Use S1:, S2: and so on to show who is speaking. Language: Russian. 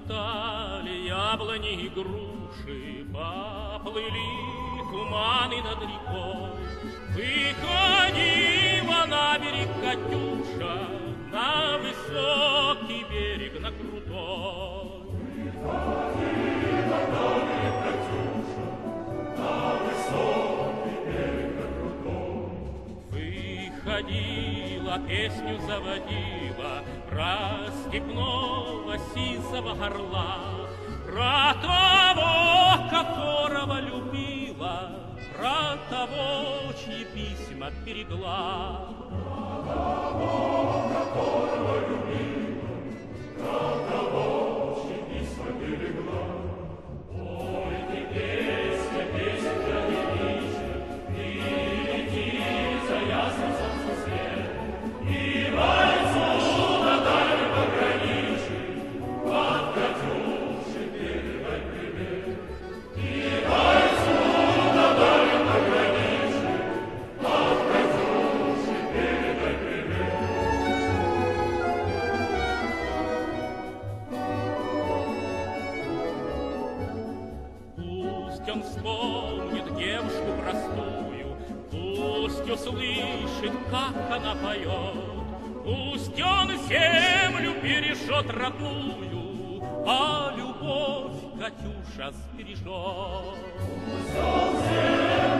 S1: Расцветали яблони и груши, поплыли туманы над рекой. Выходила на берег Катюша, на высокий берег, на крутой.
S2: Выходила на берег Катюша, на высокий берег, на крутой.
S1: Выходила, песню заводила про степного сизого орла, про того, которого любила, про того, чьи письма берегла.
S2: Про того, которого любила, про того, чьи письма берегла. Ой, ты песня, песня девичья, ты лети за ясным солнцем свет, и бойцу на дальнем пограничье от Катюши передай привет. И бойцу на дальнем пограничье от Катюши передай привет.
S1: Пусть он вспомнит девушку простую, пусть услышит, как она поет, пусть он землю бережет родную, а любовь Катюша сбережет.
S2: Пусть он землю